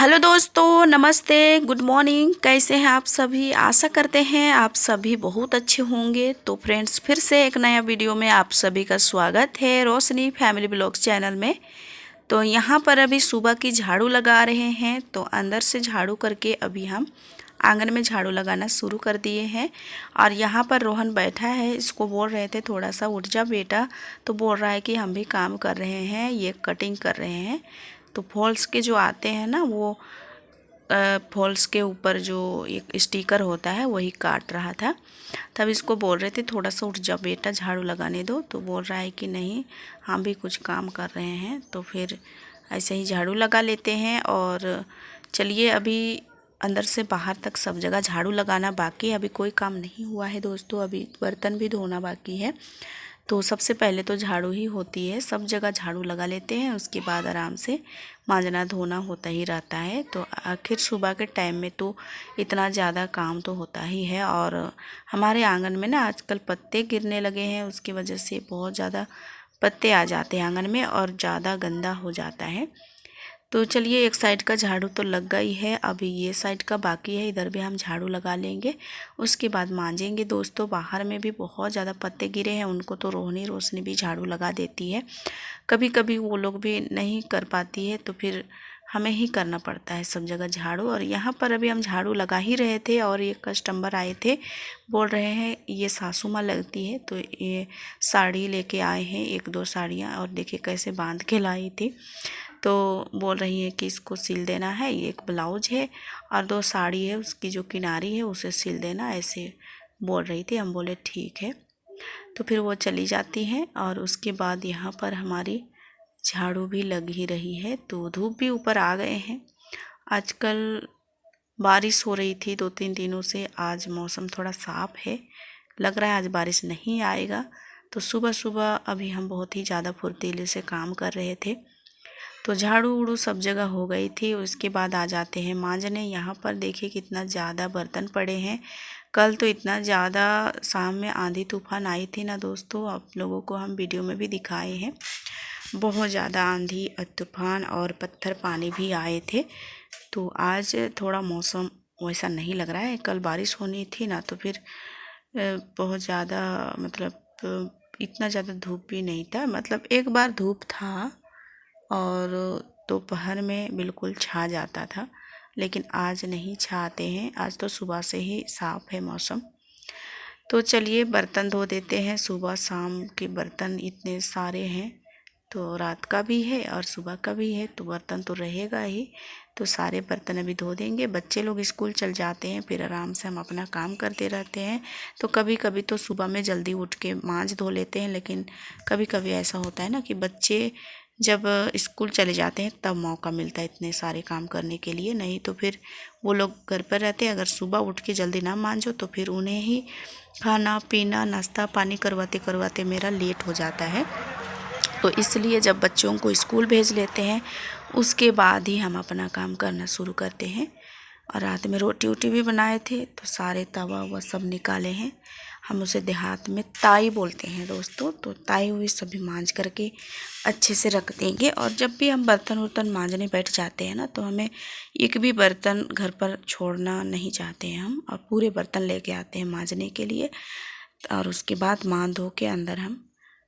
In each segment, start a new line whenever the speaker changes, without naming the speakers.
Hello दोस्तों, नमस्ते, good morning. कैसे हैं आप सभी? आशा करते हैं आप सभी बहुत अच्छे होंगे। तो फ्रेंड्स, फिर से एक नया वीडियो में आप सभी का स्वागत है रोशनी फैमिली ब्लॉग्स चैनल में। तो यहाँ पर अभी सुबह की झाड़ू लगा रहे हैं। तो अंदर से झाड़ू करके अभी हम आंगन में झाड़ू लगाना शुरू कर दिए हैं। और यहाँ पर रोहन बैठा है, इसको बोल रहे थे थोड़ा सा उठ जा बेटा, तो बोल रहा है कि हम भी काम कर रहे हैं, ये कटिंग कर रहे हैं। तो फॉल्स के जो आते हैं ना, वो फॉल्स के ऊपर जो एक स्टिकर होता है वही काट रहा था। तब इसको बोल रहे थे थोड़ा सा उठ जा बेटा, झाड़ू लगाने दो। तो बोल रहा है कि नहीं, हम भी कुछ काम कर रहे हैं। तो फिर ऐसे ही झाड़ू लगा लेते हैं। और चलिए, अभी अंदर से बाहर तक सब जगह झाड़ू लगाना बाकी है, अभी कोई काम नहीं हुआ है दोस्तों। अभी बर्तन भी धोना बाकी है। तो सबसे पहले तो झाड़ू ही होती है, सब जगह झाड़ू लगा लेते हैं, उसके बाद आराम से मांजना धोना होता ही रहता है। तो आखिर सुबह के टाइम में तो इतना ज़्यादा काम तो होता ही है। और हमारे आंगन में ना आजकल पत्ते गिरने लगे हैं, उसकी वजह से बहुत ज़्यादा पत्ते आ जाते हैं आंगन में और ज़्यादा गंदा हो जाता है। तो चलिए, एक साइड का झाड़ू तो लग गई है, अभी ये साइड का बाकी है, इधर भी हम झाड़ू लगा लेंगे, उसके बाद मांजेंगे दोस्तों। बाहर में भी बहुत ज़्यादा पत्ते गिरे हैं, उनको तो रोशनी भी झाड़ू लगा देती है। कभी कभी वो लोग भी नहीं कर पाती है, तो फिर हमें ही करना पड़ता है सब जगह झाड़ू। और यहाँ पर अभी हम झाड़ू लगा ही रहे थे और ये कस्टमर आए थे, बोल रहे हैं ये सासू माँ लगती है। तो ये साड़ी लेके आए हैं, एक दो साड़ियाँ, और देखिए कैसे बांध के लाई थी। तो बोल रही है कि इसको सिल देना है, ये एक ब्लाउज है और दो साड़ी है, उसकी जो किनारी है उसे सिल देना, ऐसे बोल रही थी। हम बोले ठीक है। तो फिर वो चली जाती हैं और उसके बाद यहाँ पर हमारी झाड़ू भी लग ही रही है। तो धूप भी ऊपर आ गए हैं। आजकल बारिश हो रही थी 2-3 दिनों से, आज मौसम थोड़ा साफ़ है, लग रहा है आज बारिश नहीं आएगा। तो सुबह सुबह अभी हम बहुत ही ज़्यादा फुर्तीले से काम कर रहे थे। तो झाड़ू उड़ू सब जगह हो गई थी। उसके बाद आ जाते हैं मांजने। यहाँ पर देखिए कितना ज़्यादा बर्तन पड़े हैं। कल तो इतना ज़्यादा शाम में आंधी तूफान आई थी ना दोस्तों, आप लोगों को हम वीडियो में भी दिखाए हैं। बहुत ज़्यादा आंधी और तूफान और पत्थर पानी भी आए थे। तो आज थोड़ा मौसम वैसा नहीं लग रहा है। कल बारिश होनी थी ना, तो फिर बहुत ज़्यादा मतलब इतना ज़्यादा धूप भी नहीं था। मतलब एक बार धूप था और दोपहर में बिल्कुल छा जाता था, लेकिन आज नहीं छाते हैं। आज तो सुबह से ही साफ़ है मौसम। तो चलिए बर्तन धो देते हैं। सुबह शाम के बर्तन इतने सारे हैं, तो रात का भी है और सुबह का भी है, तो बर्तन तो रहेगा ही। तो सारे बर्तन अभी धो देंगे। बच्चे लोग स्कूल चल जाते हैं, फिर आराम से हम अपना काम करते रहते हैं। तो कभी कभी तो सुबह में जल्दी उठ के मांज धो लेते हैं, लेकिन कभी कभी ऐसा होता है ना कि बच्चे जब स्कूल चले जाते हैं तब मौका मिलता है इतने सारे काम करने के लिए, नहीं तो फिर वो लोग घर पर रहते हैं। अगर सुबह उठ के जल्दी ना मांजो तो फिर उन्हें ही खाना पीना नाश्ता पानी करवाते करवाते मेरा लेट हो जाता है। तो इसलिए जब बच्चों को स्कूल भेज लेते हैं उसके बाद ही हम अपना काम करना शुरू करते हैं। और रात में रोटी वोटी भी बनाए थे, तो सारे तवा वह सब निकाले हैं। हम उसे देहात में ताई बोलते हैं दोस्तों। तो ताई हुई सभी मांज करके अच्छे से रख देंगे। और जब भी हम बर्तन वर्तन मांजने बैठ जाते हैं ना, तो हमें एक भी बर्तन घर पर छोड़ना नहीं चाहते हैं हम, और पूरे बर्तन लेके आते हैं मांजने के लिए। और उसके बाद मांज धो के अंदर हम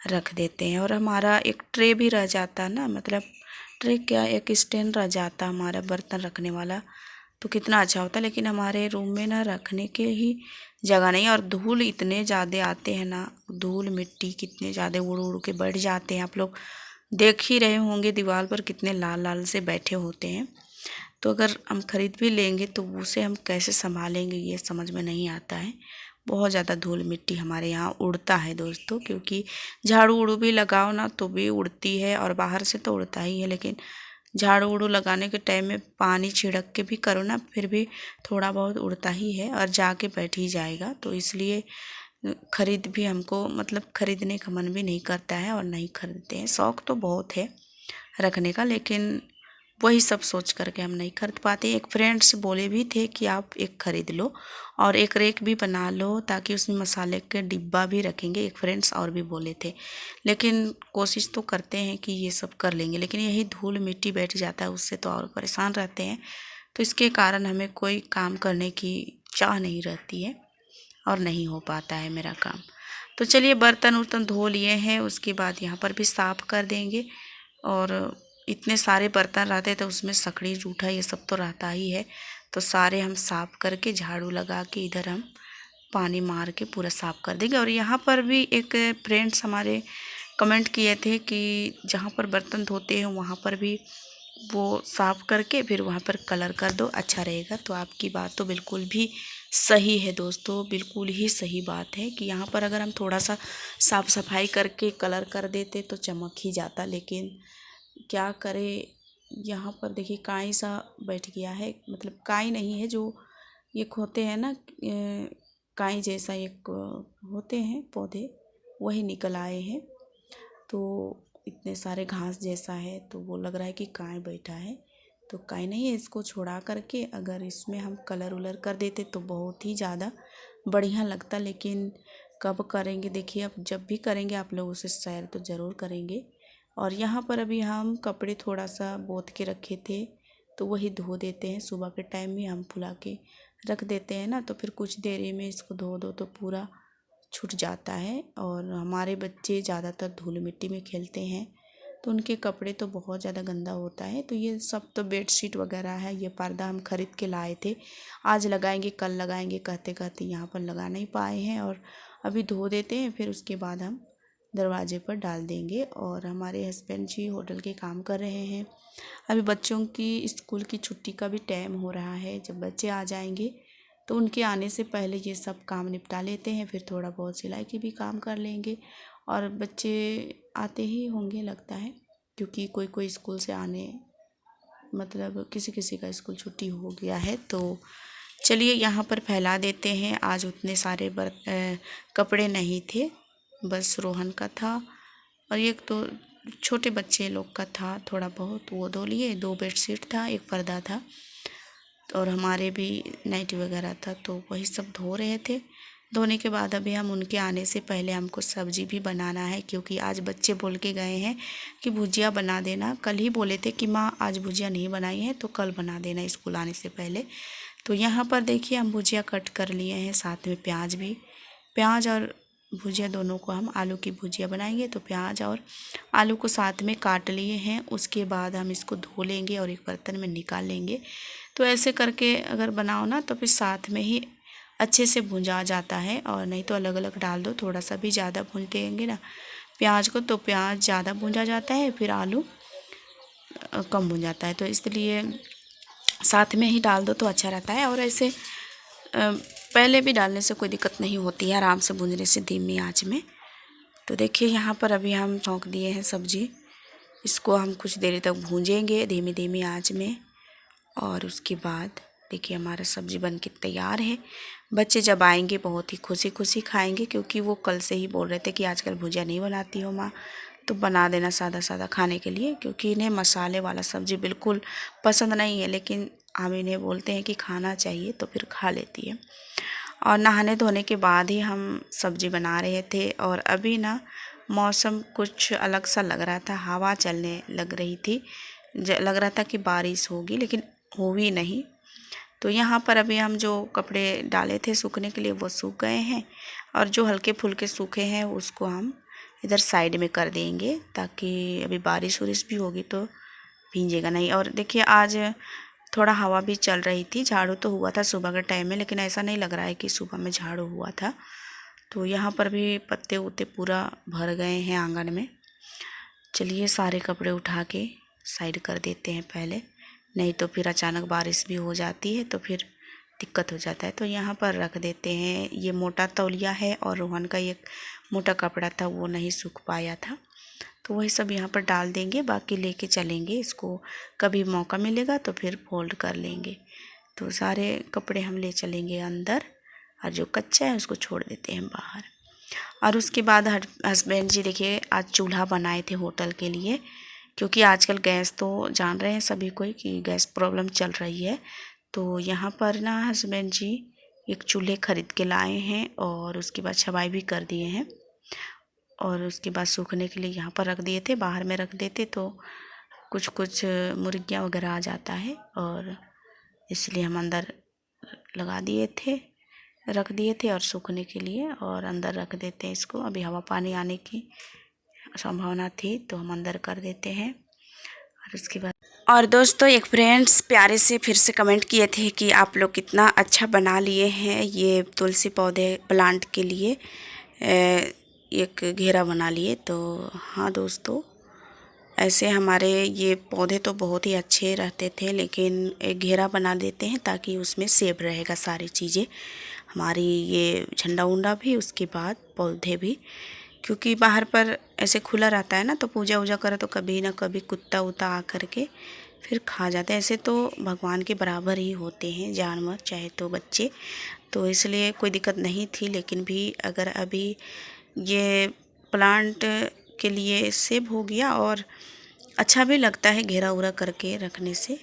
रख देते हैं। और हमारा एक ट्रे भी रह जाता ना, मतलब ट्रे क्या, एक स्टैंड रह जाता हमारा बर्तन रखने वाला, तो कितना अच्छा होता। लेकिन हमारे रूम में ना रखने के ही जगह नहीं है। और धूल इतने ज़्यादा आते हैं ना, धूल मिट्टी कितने ज़्यादा उड़ उड़ के बैठ जाते हैं। आप लोग देख ही रहे होंगे दीवार पर कितने लाल लाल से बैठे होते हैं। तो अगर हम ख़रीद भी लेंगे तो उसे हम कैसे संभालेंगे, ये समझ में नहीं आता है। बहुत ज़्यादा धूल मिट्टी हमारे यहाँ उड़ता है दोस्तों, क्योंकि झाड़ू उड़ू भी लगाओ ना तो भी उड़ती है, और बाहर से तो उड़ता ही है, लेकिन झाड़ू उड़ू लगाने के टाइम में पानी छिड़क के भी करो ना, फिर भी थोड़ा बहुत उड़ता ही है और जाके बैठ ही जाएगा। तो इसलिए ख़रीद भी हमको मतलब ख़रीदने का मन भी नहीं करता है और नहीं ख़रीदते हैं। शौक़ तो बहुत है रखने का, लेकिन वही सब सोच करके हम नहीं खरीद पाते। एक फ्रेंड्स बोले भी थे कि आप एक ख़रीद लो और एक रेक भी बना लो ताकि उसमें मसाले के डिब्बा भी रखेंगे, एक फ्रेंड्स और भी बोले थे। लेकिन कोशिश तो करते हैं कि ये सब कर लेंगे, लेकिन यही धूल मिट्टी बैठ जाता है, उससे तो और परेशान रहते हैं। तो इसके कारण हमें कोई काम करने की चाह नहीं रहती है और नहीं हो पाता है मेरा काम। तो चलिए बर्तन उर्तन धो लिए हैं, उसके बाद यहाँ पर भी साफ़ कर देंगे। और इतने सारे बर्तन रहते तो उसमें सकड़ी जूठा ये सब तो रहता ही है, तो सारे हम साफ़ करके झाड़ू लगा के इधर हम पानी मार के पूरा साफ़ कर देंगे। और यहाँ पर भी एक फ्रेंड्स हमारे कमेंट किए थे कि जहाँ पर बर्तन धोते हैं वहाँ पर भी वो साफ़ करके फिर वहाँ पर कलर कर दो, अच्छा रहेगा। तो आपकी बात तो बिल्कुल भी सही है दोस्तों, बिल्कुल ही सही बात है कि यहाँ पर अगर हम थोड़ा सा साफ़ सफाई करके कलर कर देते तो चमक ही जाता। लेकिन क्या करें, यहाँ पर देखिए काई सा बैठ गया है, मतलब काई नहीं है, जो एक होते हैं ना काई जैसा एक होते हैं पौधे, वही निकल आए हैं। तो इतने सारे घास जैसा है तो वो लग रहा है कि काई बैठा है, तो काई नहीं है। इसको छुड़ा करके अगर इसमें हम कलर उलर कर देते तो बहुत ही ज़्यादा बढ़िया लगता। लेकिन कब करेंगे, देखिए अब जब भी करेंगे आप लोगों से शेयर तो ज़रूर करेंगे। और यहाँ पर अभी हम कपड़े थोड़ा सा बोत के रखे थे तो वही धो देते हैं। सुबह के टाइम में हम फुला के रख देते हैं ना, तो फिर कुछ देर में इसको धो दो तो पूरा छूट जाता है। और हमारे बच्चे ज़्यादातर धूल मिट्टी में खेलते हैं तो उनके कपड़े तो बहुत ज़्यादा गंदा होता है। तो ये सब तो बेडशीट वगैरह है, ये पर्दा हम खरीद के लाए थे, आज लगाएंगे कल लगाएंगे कहते कहते यहाँ पर लगा नहीं पाए हैं। और अभी धो देते हैं, फिर उसके बाद हम दरवाजे पर डाल देंगे। और हमारे हस्बैंड जी होटल के काम कर रहे हैं। अभी बच्चों की स्कूल की छुट्टी का भी टाइम हो रहा है, जब बच्चे आ जाएंगे तो उनके आने से पहले ये सब काम निपटा लेते हैं, फिर थोड़ा बहुत सिलाई की भी काम कर लेंगे। और बच्चे आते ही होंगे लगता है, क्योंकि कोई कोई स्कूल से आने, मतलब किसी किसी का स्कूल छुट्टी हो गया है। तो चलिए यहाँ पर फैला देते हैं। आज उतने सारे कपड़े नहीं थे, बस रोहन का था और एक तो छोटे बच्चे लोग का था थोड़ा बहुत, वो धो लिए। 2 बेडशीट था, एक पर्दा था और हमारे भी नाइटी वगैरह था, तो वही सब धो रहे थे। धोने के बाद अभी हम उनके आने से पहले हमको सब्ज़ी भी बनाना है, क्योंकि आज बच्चे बोल के गए हैं कि भुजिया बना देना। कल ही बोले थे कि माँ आज भुजिया नहीं बनाई है तो कल बना देना स्कूल आने से पहले। तो यहाँ पर देखिए हम भुजिया कट कर लिए हैं, साथ में प्याज भी, प्याज और भुजिया दोनों को हम आलू की भुजिया बनाएंगे। तो प्याज और आलू को साथ में काट लिए हैं, उसके बाद हम इसको धो लेंगे और एक बर्तन में निकाल लेंगे। तो ऐसे करके अगर बनाओ ना तो फिर साथ में ही अच्छे से भुंजा जाता है, और नहीं तो अलग अलग डाल दो। थोड़ा सा भी ज़्यादा भून देंगे ना प्याज को तो प्याज ज़्यादा भुंजा जाता है, फिर आलू कम भुन जाता है। तो इसलिए साथ में ही डाल दो तो अच्छा रहता है। और ऐसे पहले भी डालने से कोई दिक्कत नहीं होती है, आराम से भूनने से धीमी आंच में। तो देखिए यहाँ पर अभी हम छौंक दिए हैं सब्ज़ी, इसको हम कुछ देर तक भूंजेंगे धीमी धीमी आंच में। और उसके बाद देखिए हमारा सब्ज़ी बन के तैयार है। बच्चे जब आएंगे बहुत ही खुशी खुशी खाएंगे, क्योंकि वो कल से ही बोल रहे थे कि आजकल भुजिया नहीं बनाती हो माँ, तो बना देना सादा सादा खाने के लिए, क्योंकि इन्हें मसाले वाला सब्ज़ी बिल्कुल पसंद नहीं है। लेकिन हम इन्हें बोलते हैं कि खाना चाहिए तो फिर खा लेती है। और नहाने धोने के बाद ही हम सब्ज़ी बना रहे थे। और अभी ना मौसम कुछ अलग सा लग रहा था, हवा चलने लग रही थी, लग रहा था कि बारिश होगी, लेकिन हुई नहीं। तो यहाँ पर अभी हम जो कपड़े डाले थे सूखने के लिए वो सूख गए हैं, और जो हल्के फुल्के सूखे हैं उसको हम इधर साइड में कर देंगे, ताकि अभी बारिश वारिश भी होगी तो भींजेगा नहीं। और देखिए आज थोड़ा हवा भी चल रही थी, झाड़ू तो हुआ था सुबह के टाइम में, लेकिन ऐसा नहीं लग रहा है कि सुबह में झाड़ू हुआ था। तो यहाँ पर भी पत्ते उत्ते पूरा भर गए हैं आंगन में। चलिए सारे कपड़े उठा के साइड कर देते हैं पहले, नहीं तो फिर अचानक बारिश भी हो जाती है तो फिर दिक्कत हो जाता है। तो यहाँ पर रख देते हैं। ये मोटा तौलिया है और रोहन का एक मोटा कपड़ा था वो नहीं सूख पाया था, तो वही सब यहाँ पर डाल देंगे। बाकी लेके चलेंगे इसको, कभी मौका मिलेगा तो फिर फोल्ड कर लेंगे। तो सारे कपड़े हम ले चलेंगे अंदर, और जो कच्चा है उसको छोड़ देते हैं बाहर। और उसके बाद हस्बैंड जी देखिए आज चूल्हा बनाए थे होटल के लिए, क्योंकि आजकल गैस तो जान रहे हैं सभी कोई कि गैस प्रॉब्लम चल रही है। तो यहाँ पर ना हस्बैंड जी एक चूल्हे ख़रीद के लाए हैं और उसके बाद छबाई भी कर दिए हैं और उसके बाद सूखने के लिए यहाँ पर रख दिए थे। बाहर में रख देते तो कुछ कुछ मुर्गियाँ वगैरह आ जाता है और इसलिए हम अंदर लगा दिए थे, रख दिए थे और सूखने के लिए, और अंदर रख देते हैं इसको। अभी हवा पानी आने की संभावना थी तो हम अंदर कर देते हैं। और उसके बाद और दोस्तों एक फ्रेंड्स प्यारे से फिर से कमेंट किए थे कि आप लोग कितना अच्छा बना लिए हैं ये तुलसी पौधे प्लांट के लिए एक घेरा बना लिए। तो हाँ दोस्तों, ऐसे हमारे ये पौधे तो बहुत ही अच्छे रहते थे, लेकिन एक घेरा बना देते हैं ताकि उसमें सेव रहेगा सारी चीज़ें हमारी, ये झंडा उंडा भी, उसके बाद पौधे भी। क्योंकि बाहर पर ऐसे खुला रहता है ना, तो पूजा वूजा करे तो कभी ना कभी कुत्ता उता आ करके फिर खा जाते हैं। ऐसे तो भगवान के बराबर ही होते हैं जानवर, चाहे तो बच्चे, तो इसलिए कोई दिक्कत नहीं थी। लेकिन भी अगर अभी ये प्लांट के लिए सेव हो गया और अच्छा भी लगता है घेरा उरा करके रखने से।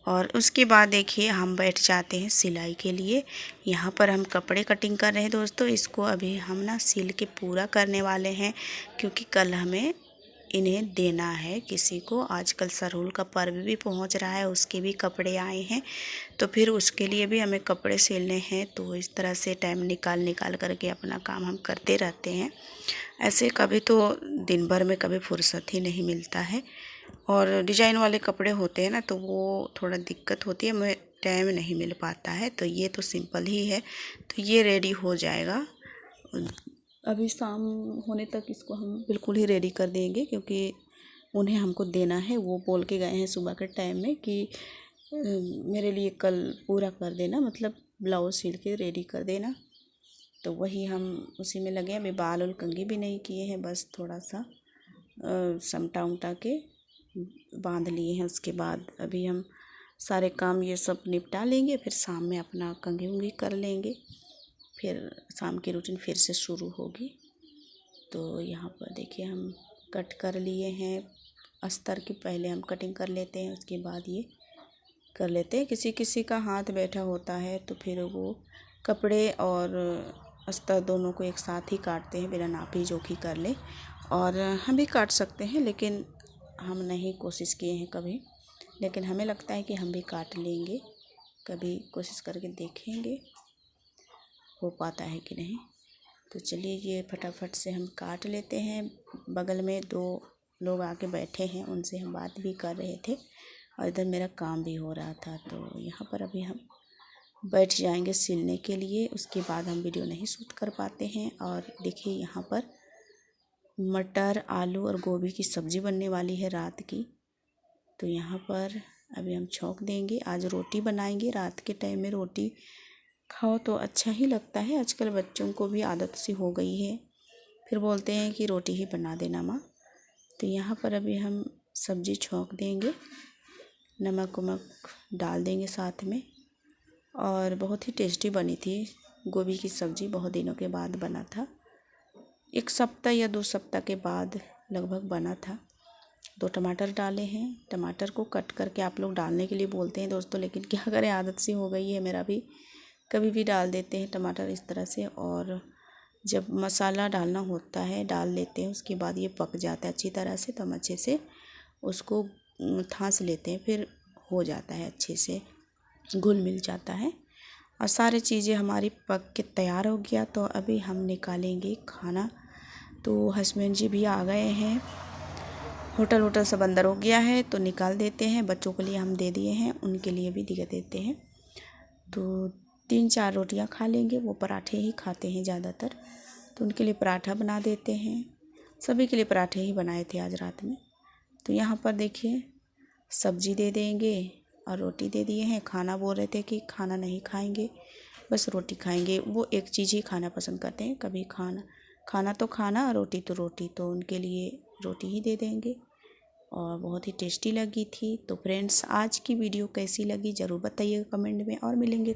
और उसके बाद देखिए हम बैठ जाते हैं सिलाई के लिए। यहाँ पर हम कपड़े कटिंग कर रहे हैं दोस्तों। इसको अभी हम ना सिल के पूरा करने वाले हैं, क्योंकि कल हमें इन्हें देना है किसी को। आजकल सरहुल का पर्व भी पहुँच रहा है, उसके भी कपड़े आए हैं, तो फिर उसके लिए भी हमें कपड़े सिलने हैं। तो इस तरह से टाइम निकाल करके अपना काम हम करते रहते हैं। ऐसे कभी तो दिन भर में कभी फुर्सत ही नहीं मिलता है, और डिजाइन वाले कपड़े होते हैं ना तो वो थोड़ा दिक्कत होती है, हमें टाइम नहीं मिल पाता है। तो ये तो सिंपल ही है, तो ये रेडी हो जाएगा। अभी शाम होने तक इसको हम बिल्कुल ही रेडी कर देंगे, क्योंकि उन्हें हमको देना है। वो बोल के गए हैं सुबह के टाइम में कि मेरे लिए कल पूरा कर देना, मतलब ब्लाउज सिल के रेडी कर देना। तो वही हम उसी में लगे। अभी बाल और कंघी भी नहीं किए हैं, बस थोड़ा सा समटा उमटा के बांध लिए हैं। उसके बाद अभी हम सारे काम ये सब निपटा लेंगे, फिर शाम में अपना कंघी उंघी कर लेंगे, फिर शाम की रूटीन फिर से शुरू होगी। तो यहाँ पर देखिए हम कट कर लिए हैं अस्तर की, पहले हम कटिंग कर लेते हैं, उसके बाद ये कर लेते हैं। किसी किसी का हाथ बैठा होता है तो फिर वो कपड़े और अस्तर दोनों को एक साथ ही काटते हैं, बिना नापी जोखी कर ले। और हम भी काट सकते हैं, लेकिन हम नहीं कोशिश किए हैं कभी, लेकिन हमें लगता है कि हम भी काट लेंगे, कभी कोशिश करके देखेंगे हो पाता है कि नहीं। तो चलिए ये फटाफट से हम काट लेते हैं। बगल में 2 लोग आके बैठे हैं, उनसे हम बात भी कर रहे थे और इधर मेरा काम भी हो रहा था। तो यहाँ पर अभी हम बैठ जाएंगे सिलने के लिए, उसके बाद हम वीडियो नहीं शूट कर पाते हैं। और देखिए यहाँ पर मटर, आलू और गोभी की सब्ज़ी बनने वाली है रात की। तो यहाँ पर अभी हम छौंक देंगे। आज रोटी बनाएंगे, रात के टाइम में रोटी खाओ तो अच्छा ही लगता है। आजकल बच्चों को भी आदत सी हो गई है, फिर बोलते हैं कि रोटी ही बना देना माँ। तो यहाँ पर अभी हम सब्ज़ी छौंक देंगे, नमक वमक डाल देंगे साथ में। और बहुत ही टेस्टी बनी थी गोभी की सब्ज़ी, बहुत दिनों के बाद बना था, 1 सप्ताह या 2 सप्ताह के बाद लगभग बना था। 2 टमाटर डाले हैं। टमाटर को कट करके आप लोग डालने के लिए बोलते हैं दोस्तों, लेकिन क्या करें आदत सी हो गई है, मेरा भी कभी भी डाल देते हैं टमाटर इस तरह से। और जब मसाला डालना होता है डाल लेते हैं, उसके बाद ये पक जाता है अच्छी तरह से, तो हम अच्छे से उसको थांस लेते हैं, फिर हो जाता है अच्छे से, घुल मिल जाता है और सारी चीज़ें हमारी पक के तैयार हो गया। तो अभी हम निकालेंगे खाना। तो हस्बैंड जी भी आ गए हैं, होटल सब अंदर हो गया है, तो निकाल देते हैं। बच्चों के लिए हम दे दिए हैं, उनके लिए भी दे देते हैं। तो 3-4 रोटियां खा लेंगे, वो पराठे ही खाते हैं ज़्यादातर, तो उनके लिए पराठा बना देते हैं। सभी के लिए पराठे ही बनाए थे आज रात में। तो यहाँ पर देखिए सब्ज़ी दे देंगे और रोटी दे दिए हैं। खाना बोल रहे थे कि खाना नहीं खाएंगे, बस रोटी खाएंगे। वो एक चीज़ ही खाना पसंद करते हैं, कभी खाना तो खाना, रोटी तो रोटी, तो उनके लिए रोटी ही दे देंगे। और बहुत ही टेस्टी लगी थी। तो फ्रेंड्स आज की वीडियो कैसी लगी ज़रूर बताइएगा कमेंट में, और मिलेंगे